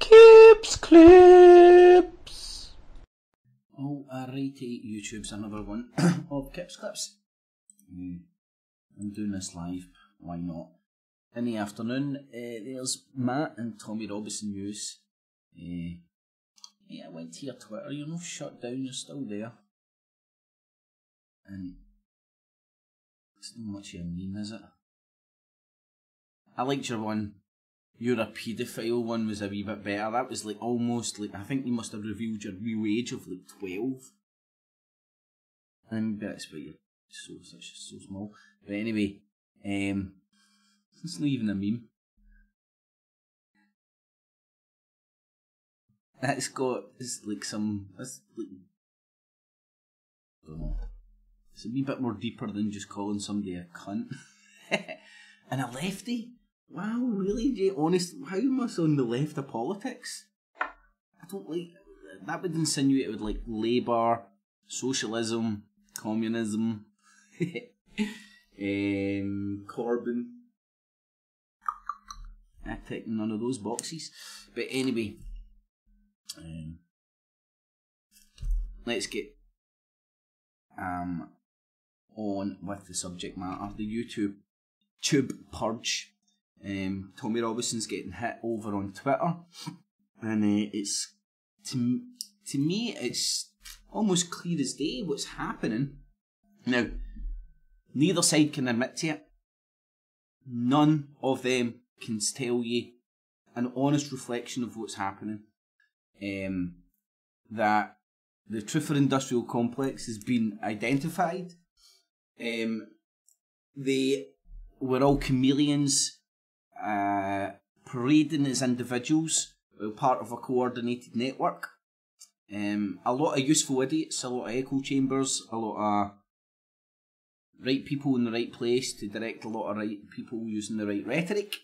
Cips clips. Oh, alrighty, YouTube's another one of Cips clips. I'm doing this live, why not? In the afternoon, there's Matt and Tommy Robinson News. Yeah, I went to your Twitter, you're not shut down, you're still there. And it's not much of a meme, is it? I liked your one. You're a paedophile one was a wee bit better. That was like almost like, I think you must have revealed your real age of like 12. And maybe that's why you're so small. But anyway, it's not even a meme. It's like some, it's like, I don't know. It's a wee bit more deeper than just calling somebody a cunt. And a lefty? Wow, really? Jay, honest, how am I on the left of politics? I don't like, that would insinuate it would like Labour, socialism, communism, Corbyn. I tick none of those boxes. But anyway, let's get on with the subject matter. The YouTube Purge. Tommy Robinson's getting hit over on Twitter, and it's to me it's almost clear as day what's happening. Now, neither side can admit to it. None of them can tell you an honest reflection of what's happening. That the Truther Industrial Complex has been identified. They were all chameleons, parading as individuals, part of a coordinated network. A lot of useful idiots, a lot of echo chambers, a lot of right people in the right place to direct a lot of right people using the right rhetoric,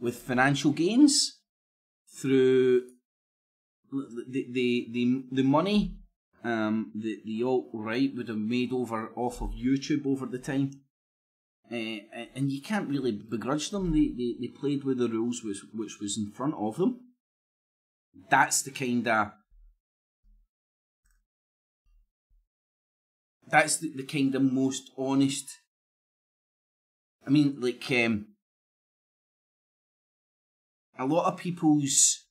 with financial gains through the money the alt-right would have made off of YouTube over the time. And you can't really begrudge them. They played with the rules which was in front of them. That's the kind of most honest. I mean, like a lot of people's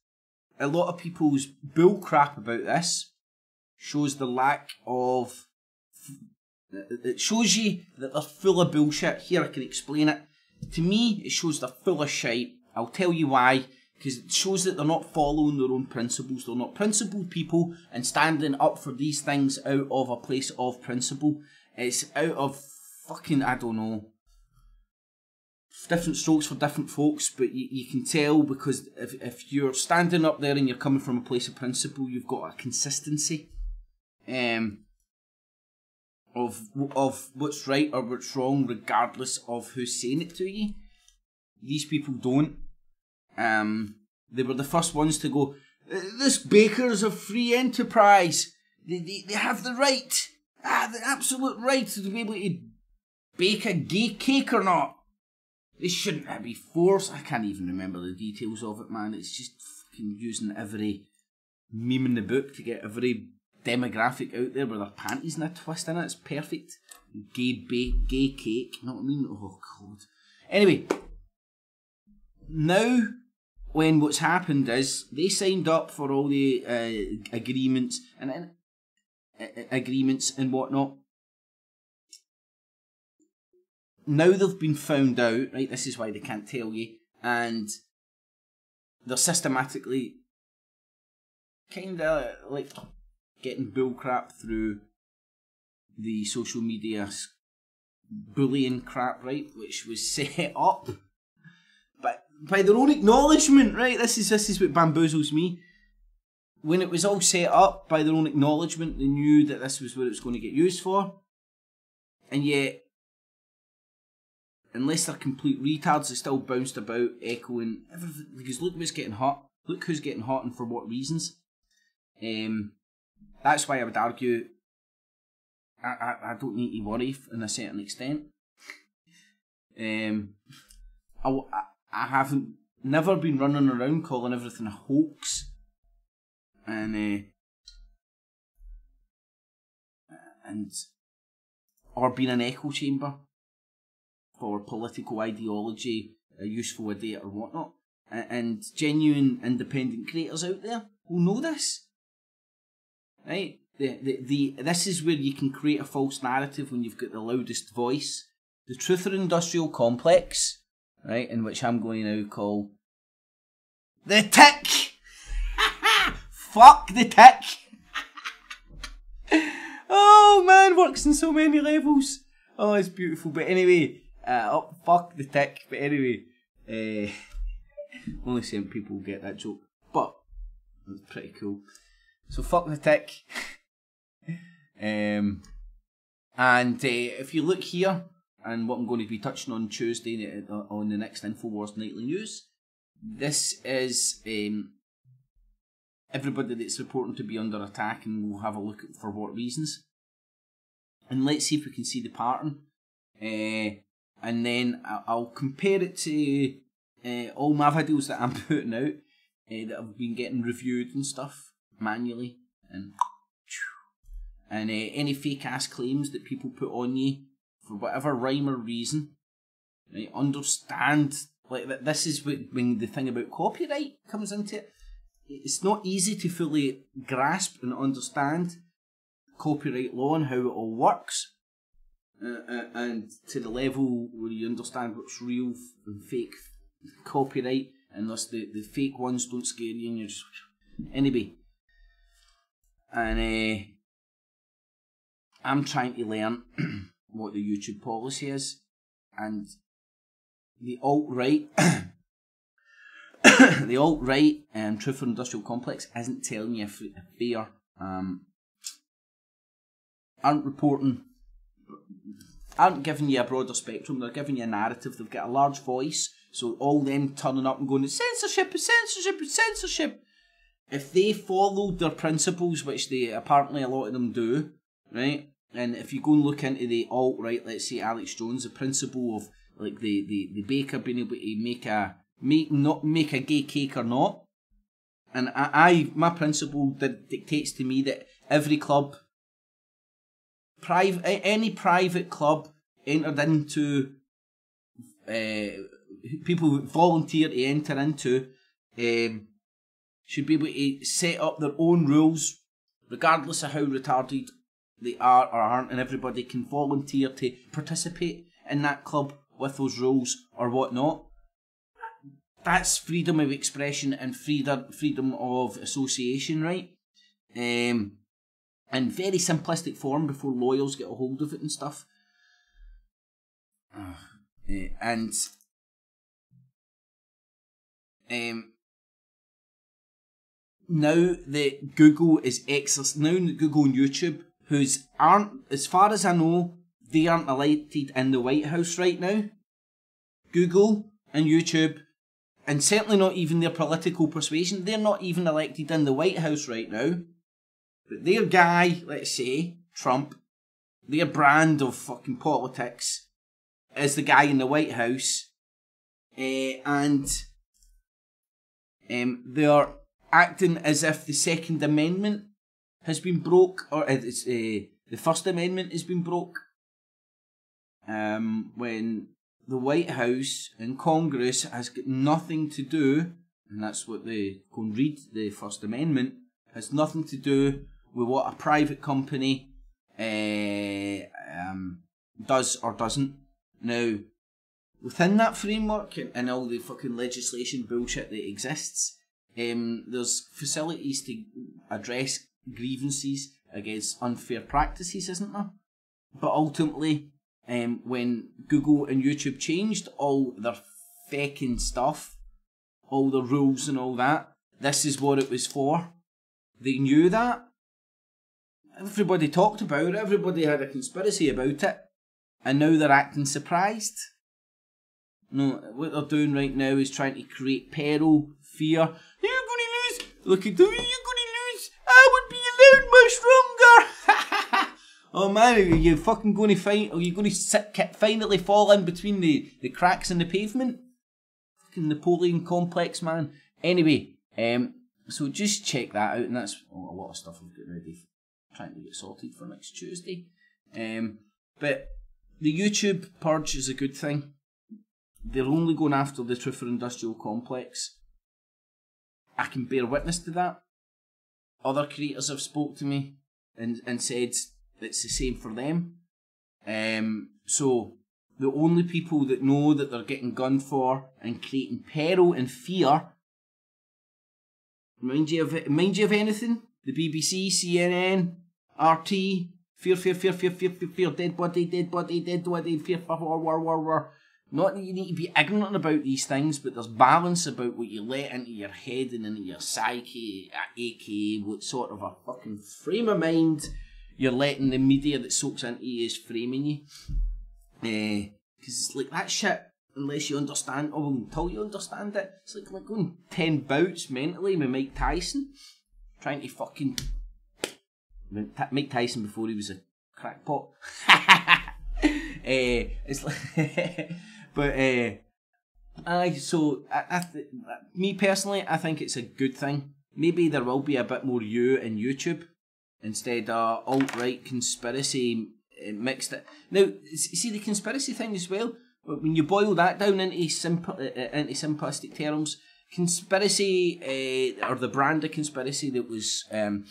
bull crap about this shows the lack of. It shows you that they're full of bullshit. Here I can explain it. To me, it shows they're full of shite. I'll tell you why. Because it shows that they're not following their own principles. They're not principled people and standing up for these things out of a place of principle. It's out of fucking, I don't know, different strokes for different folks, but you can tell because if you're standing up there and you're coming from a place of principle, you've got a consistency. Of what's right or what's wrong, regardless of who's saying it to you. These people don't. They were the first ones to go, this baker's a free enterprise. They have the right, the absolute right to be able to bake a gay cake or not. They shouldn't be forced. I can't even remember the details of it, man. It's just fucking using every meme in the book to get every demographic out there with their panties and a twist in it. It's perfect. Gay cake, you know what I mean? Oh god. Anyway, now when what's happened is they signed up for all the agreements and whatnot. Now they've been found out, right? This is why they can't tell you, and they're systematically kind of like getting bullcrap through the social media bullying crap, right? Which was set up by their own acknowledgement, right? This is what bamboozles me. When it was all set up by their own acknowledgement, they knew that this was what it was going to get used for. And yet, unless they're complete retards, they still bounced about, echoing everything. Because look what's getting hot. Look who's getting hot and for what reasons. That's why I would argue I don't need to worry in a certain extent. I haven't never been running around calling everything a hoax and or being an echo chamber for political ideology, a useful idea or whatnot. And genuine independent creators out there will know this, right? This is where you can create a false narrative when you've got the loudest voice. The Truth or Industrial Complex, right, in which I'm going to now call the Tick. Fuck the Tick. Oh man, works in so many levels. Oh, it's beautiful. But anyway, fuck the Tick. But anyway, only certain people get that joke, but it's pretty cool. So fuck the Tick. And if you look here, and what I'm going to be touching on Tuesday on the next InfoWars Nightly News, this is everybody that's reporting to be under attack, and we'll have a look at for what reasons. And let's see if we can see the pattern. And then I'll compare it to all my videos that I'm putting out that have been getting reviewed and stuff manually, and any fake ass claims that people put on you for whatever rhyme or reason. Right? Understand, like this is when the thing about copyright comes into it. It's not easy to fully grasp and understand copyright law and how it all works, and to the level where you understand what's real and fake copyright, unless the fake ones don't scare you and you're just... Anyway, and I'm trying to learn what the YouTube policy is, and the alt-right the alt-right and Truth or Industrial Complex isn't telling you if F.E.A.R. aren't giving you a broader spectrum. They're giving you a narrative. They've got a large voice, so all them turning up and going, censorship, censorship, censorship. If they followed their principles, which they apparently a lot of them do, right? And if you go and look into the alt-right, let's say Alex Jones, the principle of like the baker being able to not make a gay cake or not, and my principle that dictates to me that every club, any private club entered into, people who volunteer to enter into, should be able to set up their own rules, regardless of how retarded they are or aren't, and everybody can volunteer to participate in that club with those rules or whatnot. That's freedom of expression and freedom of association, right? In very simplistic form before lawyers get a hold of it and stuff. And now that Google is now that Google and YouTube, aren't, as far as I know, they aren't elected in the White House right now. Google and YouTube, and certainly not even their political persuasion, they're not even elected in the White House right now. But their guy, let's say, Trump, their brand of fucking politics, is the guy in the White House. And they're acting as if the Second Amendment has been broke, or the First Amendment has been broke. When the White House and Congress has got nothing to do, and that's what they go and read, the First Amendment, has nothing to do with what a private company does or doesn't. Now, within that framework and all the fucking legislation bullshit that exists, there's facilities to address grievances against unfair practices, isn't there? But ultimately, when Google and YouTube changed all their feckin' stuff, all the rules and all that, this is what it was for. They knew that. Everybody talked about it, everybody had a conspiracy about it, and now they're acting surprised. No, what they're doing right now is trying to create peril, fear. You're gonna lose! Look at them, you're gonna lose! I would be a lot much stronger! Oh man, are you fucking going to find? Are you going to finally fall in between the cracks in the pavement? fucking Napoleon complex, man. Anyway, so just check that out, and that's a lot of stuff I've got ready, trying to get sorted for next Tuesday. But the YouTube purge is a good thing. They're only going after the Truther Industrial Complex. I can bear witness to that. Other creators have spoke to me and said it's the same for them. So the only people that know that they're getting gunned for and creating peril and fear, remind you of anything? The BBC, CNN, RT, fear, dead body, fear, war. Not that you need to be ignorant about these things, but there's balance about what you let into your head and into your psyche, aka what sort of a fucking frame of mind you're letting the media that soaks into you is framing you. Because it's like that shit, unless you understand, or until you understand it, it's like going 10 bouts mentally with Mike Tyson, trying to fucking... Mike Tyson before he was a crackpot. It's like... But, me personally, I think it's a good thing. Maybe there will be a bit more you in YouTube instead of alt-right conspiracy mixed it. Now, see the conspiracy thing as well, when you boil that down into simplistic terms, conspiracy, or the brand of conspiracy that was, that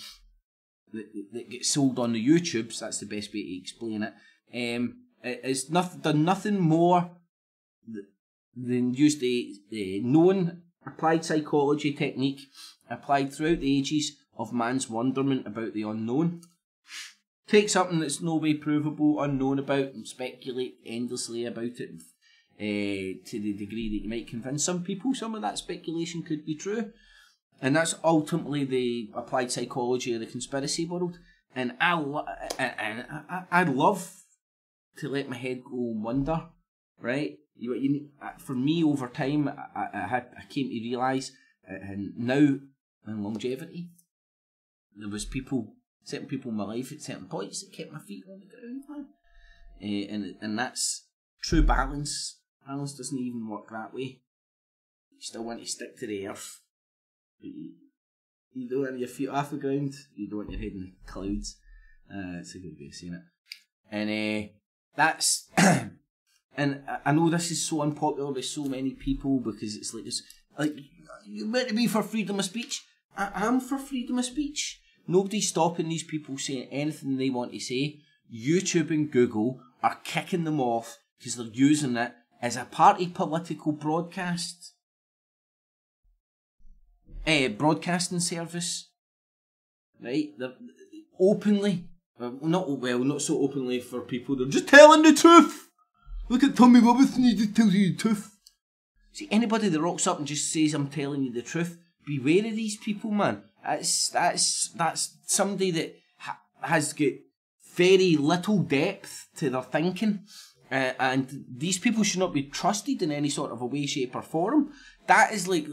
gets sold on the YouTube's, that's the best way to explain it, it's done nothing more than use the known applied psychology technique applied throughout the ages of man's wonderment about the unknown. Take something that's no way provable, unknown about, and speculate endlessly about it to the degree that you might convince some people some of that speculation could be true. And that's ultimately the applied psychology of the conspiracy world. And I'd love to let my head go and wonder, right? For me, over time, I came to realise, and now in longevity, there was certain people in my life at certain points that kept my feet on the ground, man. And that's true balance. Balance doesn't even work that way. You still want to stick to the earth. You don't want your feet off the ground. You don't want your head in the clouds. It's a good way of saying it. And that's... And I know this is so unpopular with so many people because it's like this, like, you're meant to be for freedom of speech. I am for freedom of speech. Nobody's stopping these people saying anything they want to say. YouTube and Google are kicking them off because they're using it as a party political broadcasting service. Right? They're openly, not so openly for people, they're just telling the truth. Look at Tommy Robinson, he just tells you the truth. See, anybody that rocks up and just says, I'm telling you the truth, beware of these people, man. That's somebody that has got very little depth to their thinking. And these people should not be trusted in any sort of a way, shape or form. That is like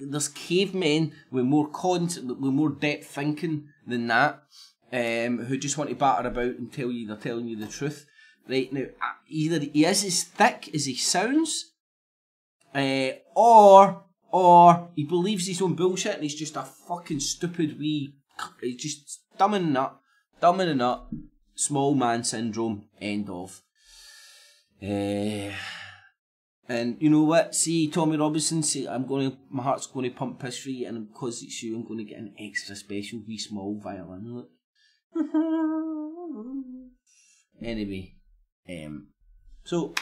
there's cavemen with more depth thinking than that, who just want to batter about and tell you they're telling you the truth. Right, now, either he is as thick as he sounds, or he believes his own bullshit and he's just a fucking stupid wee... He's just dumb and a nut, small man syndrome, end of. And you know what? See, Tommy Robinson, my heart's going to pump piss for you, and because it's you, I'm going to get an extra special wee small violin, look. Anyway... So,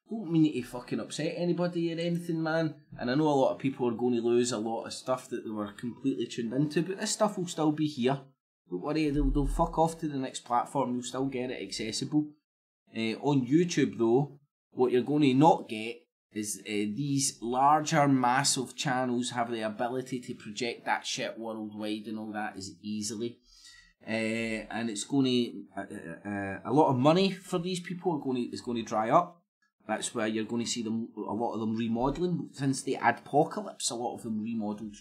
don't mean to fucking upset anybody or anything, man. And I know a lot of people are going to lose a lot of stuff that they were completely tuned into, but this stuff will still be here. Don't worry, they'll fuck off to the next platform, you'll still get it accessible. On YouTube, though, what you're going to not get is these larger, massive channels have the ability to project that shit worldwide and all that as easily. And it's going to a lot of money for these people is going to dry up. That's where you're going to see them, a lot of them remodeling since the adpocalypse. A lot of them remodeled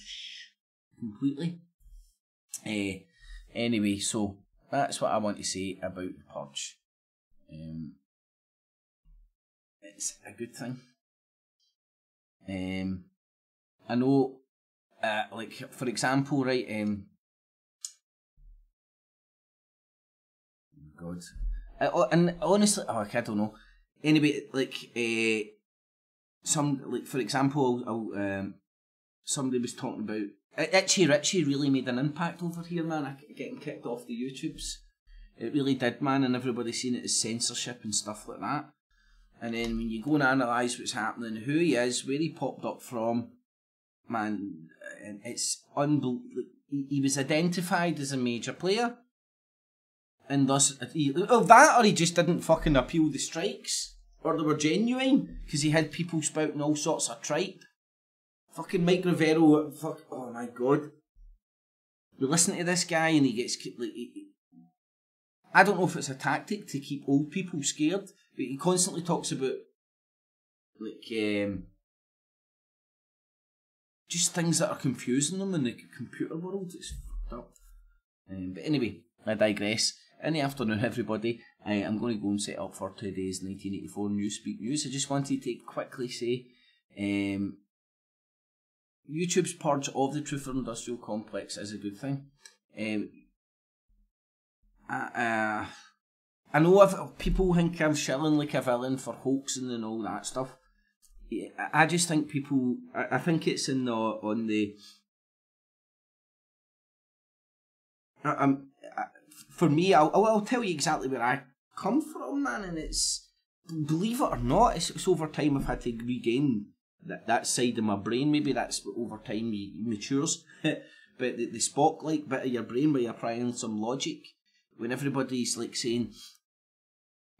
completely. Anyway, so that's what I want to say about the Purge. It's a good thing. I know, like, for example, right, God. And honestly, I don't know. Anyway, like, for example, somebody was talking about Itchy Richie really made an impact over here, man. Getting kicked off the YouTube's. It really did, man, and everybody's seen it as censorship and stuff like that. And then when you go and analyse what's happening, who he is, where he popped up from, man, and it's unbelievable. He was identified as a major player, and thus, that or he just didn't fucking appeal the strikes, or they were genuine, because he had people spouting all sorts of tripe. Fucking Mike Rivero, oh my god. You listen to this guy and he gets, like, I don't know if it's a tactic to keep old people scared, but he constantly talks about, like, just things that are confusing them in the computer world. It's fucked up. But anyway, I digress. In the afternoon, everybody, I'm going to go and set up for today's 1984 Newspeak News. I just wanted to quickly say, YouTube's purge of the Truth or Industrial Complex is a good thing. I know people think I'm shilling like a villain for hoaxing and all that stuff. I just think people. I think it's on the. For me, I'll tell you exactly where I come from, man, and it's, believe it or not, it's over time I've had to regain that side of my brain. Maybe that's over time matures, but the spotlight bit of your brain where you're applying some logic, when everybody's like saying,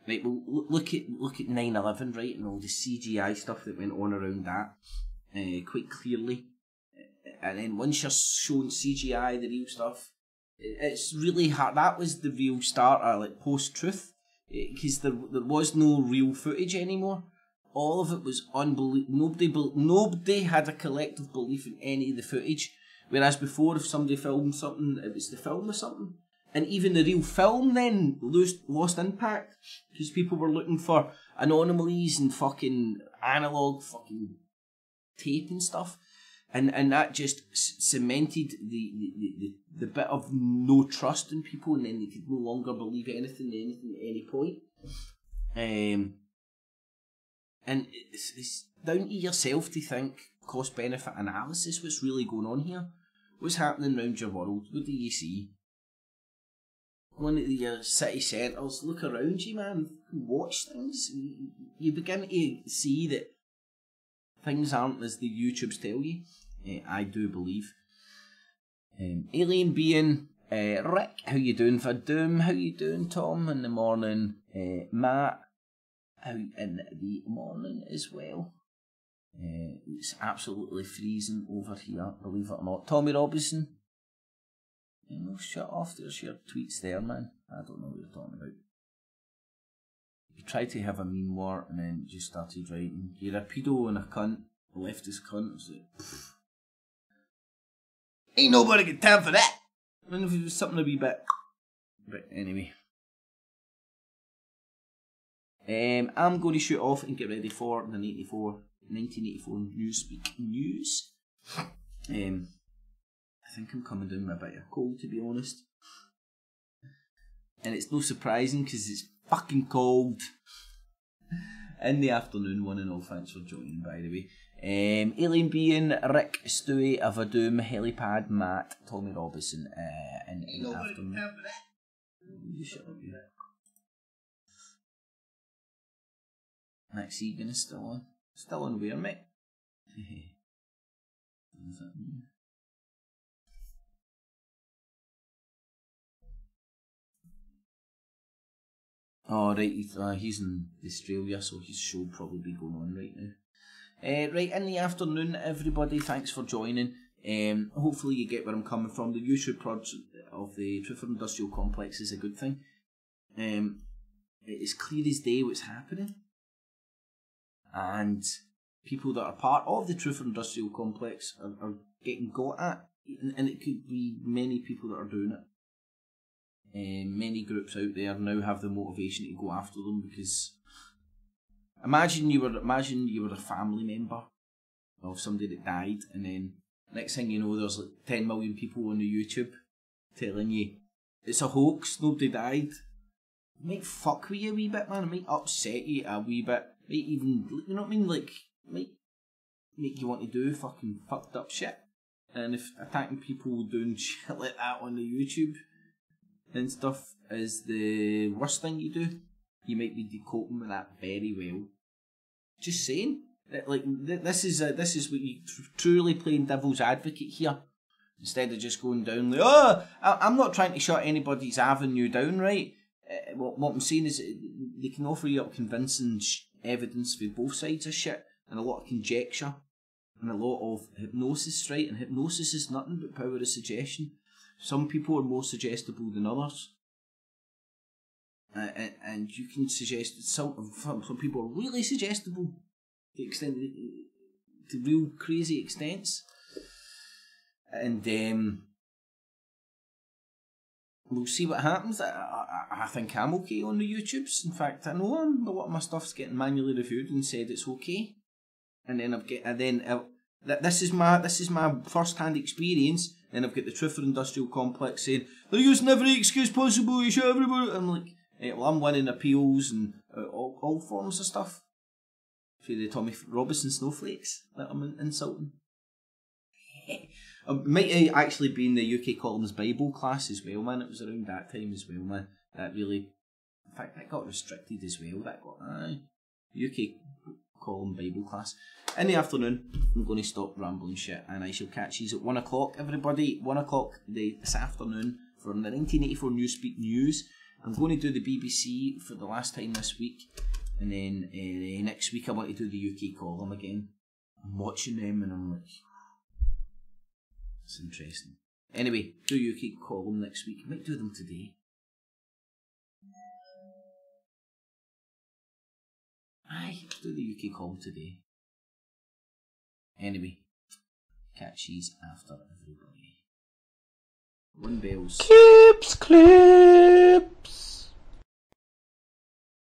right, well, look at 9/11, right, and all the CGI stuff that went on around that, quite clearly, and then once you're showing CGI, the real stuff, it's really hard. That was the real start of, like, post-truth, because there was no real footage anymore. All of it was unbelievable. Nobody had a collective belief in any of the footage. Whereas before, if somebody filmed something, it was the film of something. And even the real film then lost impact, because people were looking for anomalies and fucking analog fucking tape and stuff. And that just cemented the bit of no trust in people, and then they could no longer believe anything at any point. And it's down to yourself to think cost-benefit analysis. What's really going on here? What's happening around your world? What do you see? Go into your city centres, look around you, man. Watch things. You begin to see that things aren't as the YouTubes tell you. I do believe. Alien being, Rick, how you doing? Vadoom, how you doing? Tom, in the morning. Matt, how in the morning as well. It's absolutely freezing over here, believe it or not. Tommy Robinson. No, shut off, there's your tweets there, man. I don't know what you're talking about. You tried to have a mean war and then just started writing, you're a pedo and a cunt, a leftist cunt. I was like, pfft. Ain't nobody got time for that. I don't know if it was something a wee bit. But anyway. I'm going to shoot off and get ready for the 1984 Newspeak News. I think I'm coming down with a bit of cold, to be honest. And it's no surprising because it's fucking cold. In the afternoon, one and all, thanks for joining, by the way. Alien Being, Rick, Stewie, Avadoom, Helipad, Matt, Tommy Robinson, in the afternoon. You shut up, yeah. Max Egan is still on. Still on where, mate? What does that mean? Oh, right, he's in Australia, so his show will probably be going on right now. Right, in the afternoon, everybody, thanks for joining. Hopefully you get where I'm coming from. The YouTube purge of the Truth or Industrial Complex is a good thing. It is clear as day what's happening. And people that are part of the Truth or Industrial Complex are getting got at. And it could be many people that are doing it. Many groups out there now have the motivation to go after them, because imagine you were a family member of somebody that died, and then next thing you know, there's like 10 million people on the YouTube telling you it's a hoax, nobody died. It might fuck with you a wee bit, man. It might upset you a wee bit. Might even, you know what I mean? Like, might make you want to do fucking fucked up shit. And if attacking people doing shit like that on the YouTube and stuff is the worst thing you do, you might be coping with that very well. Just saying. Like, this is what you truly playing devil's advocate here. Instead of just going down like, oh, I'm not trying to shut anybody's avenue down, right? What I'm saying is they can offer you up convincing evidence for both sides of shit, and a lot of conjecture, and a lot of hypnosis, right? And hypnosis is nothing but power of suggestion. Some people are more suggestible than others. And you can suggest that some people are really suggestible to the extent to real crazy extents. And we'll see what happens. I think I'm okay on the YouTube's. In fact, I know a lot of my stuff's getting manually reviewed and said it's okay. And then this is my first-hand experience. And I've got the Truther Industrial Complex saying they're using every excuse possible to show everybody. I'm like, well, I'm winning appeals and all forms of stuff for the Tommy Robinson snowflakes that I'm insulting. I might actually be in the UK Columns Bible class as well, man. It was around that time as well, man. That really, in fact, that got restricted as well. That got UK Column Bible class. In the afternoon, I'm going to stop rambling shit, and I shall catch you at 1 o'clock, everybody. 1 o'clock this afternoon for the 1984 Newspeak News. I'm going to do the BBC for the last time this week, and then next week I want to do the UK Column again. I'm watching them, and I'm like, it's interesting. Anyway, do UK Column next week. I might do them today. Aye, do the UK Column today. Anyway, catch yous after, everybody. One bells. Cips clip.